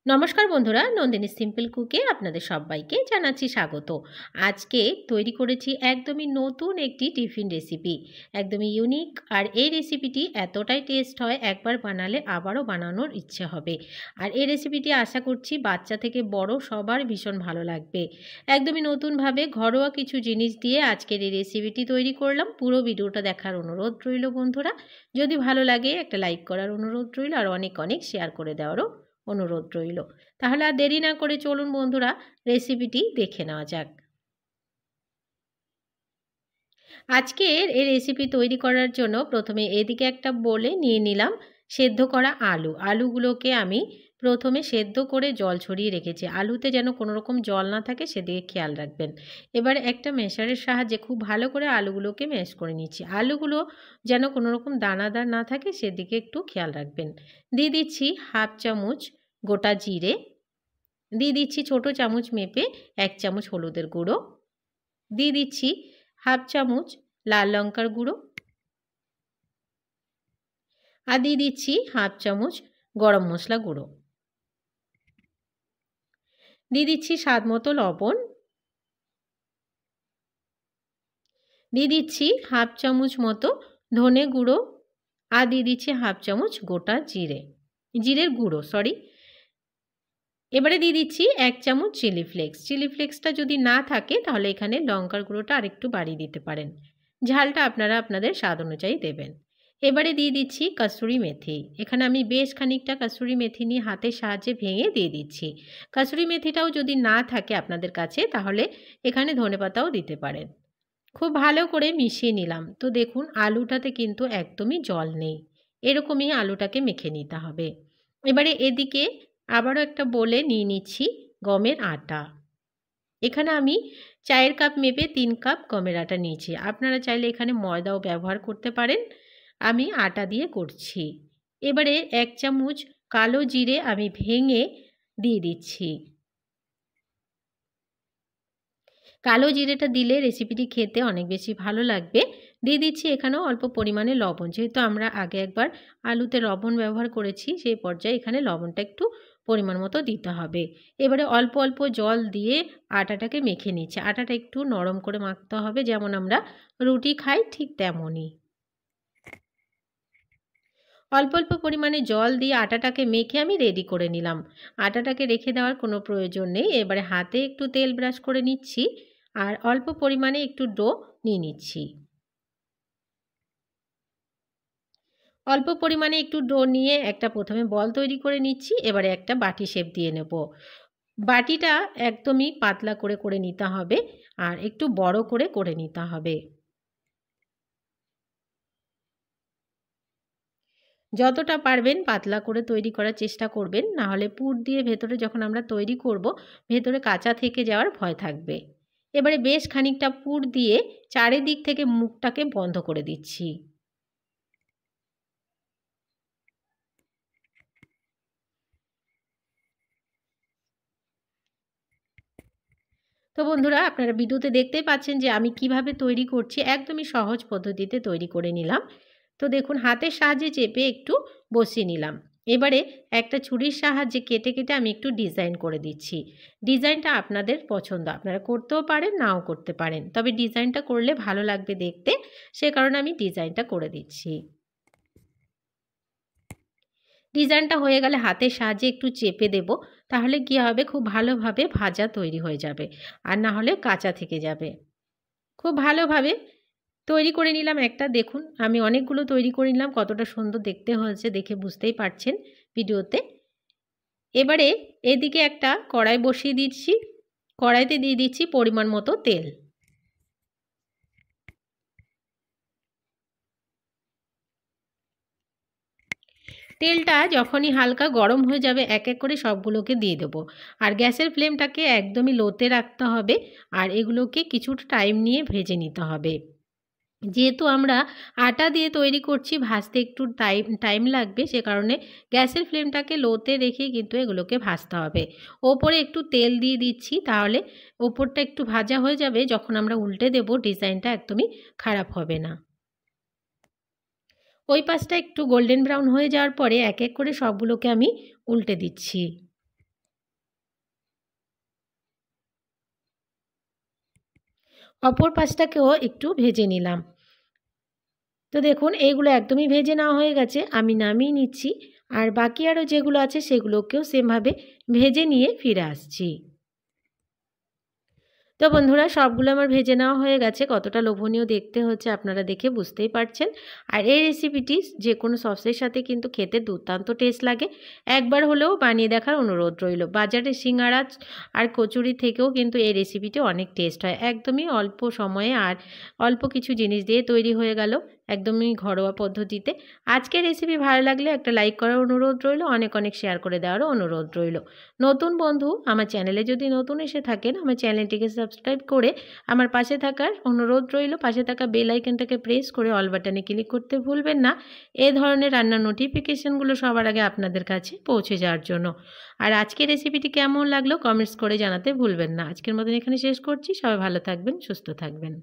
নমস্কার বন্ধুরা, নন্দিনী সিম্পল কুকে আপনাদের সবাইকে জানাচ্ছি স্বাগত। আজকে তৈরি করেছি একদমই নতুন একটি টিফিন রেসিপি, একদমই ইউনিক। আর এই রেসিপিটি এতটাই টেস্ট হয়, একবার বানালে আবারও বানানোর ইচ্ছে হবে। আর এই রেসিপিটি আশা করছি বাচ্চা থেকে বড় সবার ভীষণ ভালো লাগবে। একদমই নতুনভাবে ঘরোয়া কিছু জিনিস দিয়ে আজকের এই রেসিপিটি তৈরি করলাম। পুরো ভিডিওটা দেখার অনুরোধ রইল বন্ধুরা। যদি ভালো লাগে একটা লাইক করার অনুরোধ রইল, আর অনেক অনেক শেয়ার করে দেওয়ারও অনুরোধ রইল। তাহলে আর দেরি না করে চলুন বন্ধুরা, রেসিপিটি দেখে নেওয়া যাক। আজকের এই রেসিপি তৈরি করার জন্য প্রথমে এদিকে একটা বোলে নিয়ে নিলাম সেদ্ধ করা আলুগুলোকে আমি প্রথমে সেদ্ধ করে জল ছড়িয়ে রেখেছি। আলুতে যেন কোনো রকম জল না থাকে সেদিকে খেয়াল রাখবেন। এবার একটা মেশারের সাহায্যে খুব ভালো করে আলুগুলোকে ম্যাশ করে নিচ্ছি। আলুগুলো যেন কোনো রকম দানাদার না থাকে সেদিকে একটু খেয়াল রাখবেন। দিয়ে দিচ্ছি হাফ চামচ গোটা জিরে, দিয়ে দিচ্ছি ছোটো চামচ মেপে 1 চামচ হলুদের গুঁড়ো, দিয়ে দিচ্ছি হাফ চামচ লাল লঙ্কার গুঁড়ো, আর দিয়ে দিচ্ছি হাফ চামচ গরম মশলা গুঁড়ো, দিয়ে দিচ্ছি স্বাদ মতো লবণ, দিয়ে দিচ্ছি হাফ চামচ মতো ধনে গুঁড়ো, আর দিয়ে দিচ্ছি হাফ চামচ গোটা জিরের গুঁড়ো। এবারে দিয়ে দিচ্ছি 1 চামচ চিলি ফ্লেক্সটা যদি না থাকে তাহলে এখানে লঙ্কার গুঁড়োটা আরেকটু বাড়িয়ে দিতে পারেন। ঝালটা আপনারা আপনাদের স্বাদ অনুযায়ী দেবেন। এবারে দিয়ে দিচ্ছি কসুরি মেথি। এখানে আমি বেশ খানিকটা কসুরি মেথি নিয়ে হাতের সাহায্যে ভেঙে দিয়ে দিচ্ছি। কসুরি মেথিটাও যদি না থাকে আপনাদের কাছে তাহলে এখানে ধনেপাতাও দিতে পারেন। খুব ভালো করে মিশিয়ে নিলাম। তো দেখুন আলুটাতে কিন্তু একদমই জল নেই, এরকমই আলুটাকে মেখে নিতে হবে। এবারে এদিকে আবারও একটা বোলে নিয়ে নিচ্ছি গমের আটা। এখানে আমি 4 কাপ মেপে 3 কাপ গমের আটা নিয়েছি। আপনারা চাইলে এখানে ময়দাও ব্যবহার করতে পারেন, আমি আটা দিয়ে করছি। এবারে 1 চামচ কালো জিরে আমি ভেঙে দিয়ে দিচ্ছি। কালো জিরেটা দিলে রেসিপিটি খেতে অনেক বেশি ভালো লাগবে। দিয়ে দিচ্ছি এখানেও অল্প পরিমাণে লবণ, যেহেতু আমরা আগে একবার আলুতে লবণ ব্যবহার করেছি সেই পর্যায়ে এখানে লবণটা একটু পরিমাণ মতো দিতে হবে। এবারে অল্প অল্প জল দিয়ে আটাটাকে মেখে নিচ্ছে। আটাটা একটু নরম করে মাখতে হবে, যেমন আমরা রুটি খাই ঠিক তেমনই। অল্প অল্প পরিমাণে জল দিয়ে আটাটাকে মেখে আমি রেডি করে নিলাম। আটাটাকে রেখে দেওয়ার কোনো প্রয়োজন নেই। এবারে হাতে একটু তেল ব্রাশ করে নিচ্ছি আর অল্প পরিমাণে একটু ডো নিয়ে নিচ্ছি। অল্প পরিমাণে একটু ডো নিয়ে একটা প্রথমে বল তৈরি করে নিচ্ছি। এবারে একটা বাটি শেপ দিয়ে নেব। বাটিটা একদমই পাতলা করে করে নিতে হবে আর একটু বড় করে করে নিতে হবে। যতটা পারবেন পাতলা করে তৈরি করার চেষ্টা করবেন, না হলে পুর দিয়ে ভেতরে যখন আমরা তৈরি করব ভেতরে কাঁচা থেকে যাওয়ার ভয় থাকবে। এবারে বেশ খানিকটা পুর দিয়ে চারিদিক থেকে মুখটাকে বন্ধ করে দিচ্ছি। তো বন্ধুরা, আপনারা ভিডিওতে দেখতেই পাচ্ছেন যে আমি কিভাবে তৈরি করছি, একদমই সহজ পদ্ধতিতে তৈরি করে নিলাম। তো দেখুন হাতের সাহায্যে চেপে একটু বসিয়ে নিলাম। এবারে একটা ছুরির সাহায্যে কেটে কেটে আমি একটু ডিজাইন করে দিচ্ছি। ডিজাইনটা আপনাদের পছন্দ, আপনারা করতেও পারেন নাও করতে পারেন, তবে ডিজাইনটা করলে ভালো লাগবে দেখতে, সে কারণে আমি ডিজাইনটা করে দিচ্ছি। ডিজাইনটা হয়ে গেলে হাতের সাহায্যে একটু চেপে দেব, তাহলে কী হবে খুব ভালোভাবে ভাজা তৈরি হয়ে যাবে, আর না হলে কাঁচা থেকে যাবে। খুব ভালোভাবে তৈরি করে নিলাম একটা। দেখুন আমি অনেকগুলো তৈরি করে নিলাম, কতটা সুন্দর দেখতে হয়েছে দেখে বুঝতেই পারছেন ভিডিওতে। এবারে এদিকে একটা কড়াই বসিয়ে দিচ্ছি। কড়াইতে দিয়ে দিচ্ছি পরিমাণ মতো তেল। তেলটা যখনই হালকা গরম হয়ে যাবে এক এক করে সবগুলোকে দিয়ে দেবো। আর গ্যাসের ফ্লেমটাকে একদমই লোতে রাখতে হবে, আর এগুলোকে কিছুটা টাইম নিয়ে ভেজে নিতে হবে। যেহেতু আমরা আটা দিয়ে তৈরি করছি, ভাজতে একটু টাইম লাগবে, সে কারণে গ্যাসের ফ্লেমটাকে লোতে রেখে কিন্তু এগুলোকে ভাজতে হবে। ওপরে একটু তেল দিয়ে দিচ্ছি, তাহলে ওপরটা একটু ভাজা হয়ে যাবে, যখন আমরা উল্টে দেব ডিজাইনটা একদমই খারাপ হবে না। ওই পাশটা একটু গোল্ডেন ব্রাউন হয়ে যাওয়ার পরে এক এক করে সবগুলোকে আমি উল্টে দিচ্ছি। অপর পাশটাকেও একটু ভেজে নিলাম। তো দেখুন এইগুলো একদমই ভেজে নেওয়া হয়ে গেছে, আমি নামিয়ে নিচ্ছি। আর বাকি আরও যেগুলো আছে সেগুলোকেও সেমভাবে ভেজে নিয়ে ফিরে আসছি। তো বন্ধুরা সবগুলো আমার ভেজে নেওয়া হয়ে গেছে, কতটা লোভনীয় দেখতে হচ্ছে আপনারা দেখে বুঝতেই পারছেন। আর এই রেসিপিটি যে কোনো সসের সাথে কিন্তু খেতে দুর্দান্ত টেস্ট লাগে, একবার হলেও বানিয়ে দেখার অনুরোধ রইল। বাজারে সিঙ্গাড়া আর কচুরি থেকেও কিন্তু এই রেসিপিটি অনেক টেস্ট হয়, একদমই অল্প সময়ে আর অল্প কিছু জিনিস দিয়ে তৈরি হয়ে গেল, একদমই ঘরোয়া পদ্ধতিতে। আজকের রেসিপি ভালো লাগলে একটা লাইক করার অনুরোধ রইল, অনেক অনেক শেয়ার করে দেওয়ারও অনুরোধ রইল। নতুন বন্ধু আমার চ্যানেলে যদি নতুন এসে থাকেন, আমার চ্যানেলটিকে সাবস্ক্রাইব করে আমার পাশে থাকার অনুরোধ রইল। পাশে থাকা বেল আইকনটাকে প্রেস করে অল বাটনে ক্লিক করতে ভুলবেন না, এই ধরনের রান্নার নোটিফিকেশনগুলো সবার আগে আপনাদের কাছে পৌঁছে যাওয়ার জন্য। আর আজকের রেসিপিটি কেমন লাগলো কমেন্টস করে জানাতে ভুলবেন না। আজকের মতন এখানে শেষ করছি, সবাই ভালো থাকবেন, সুস্থ থাকবেন।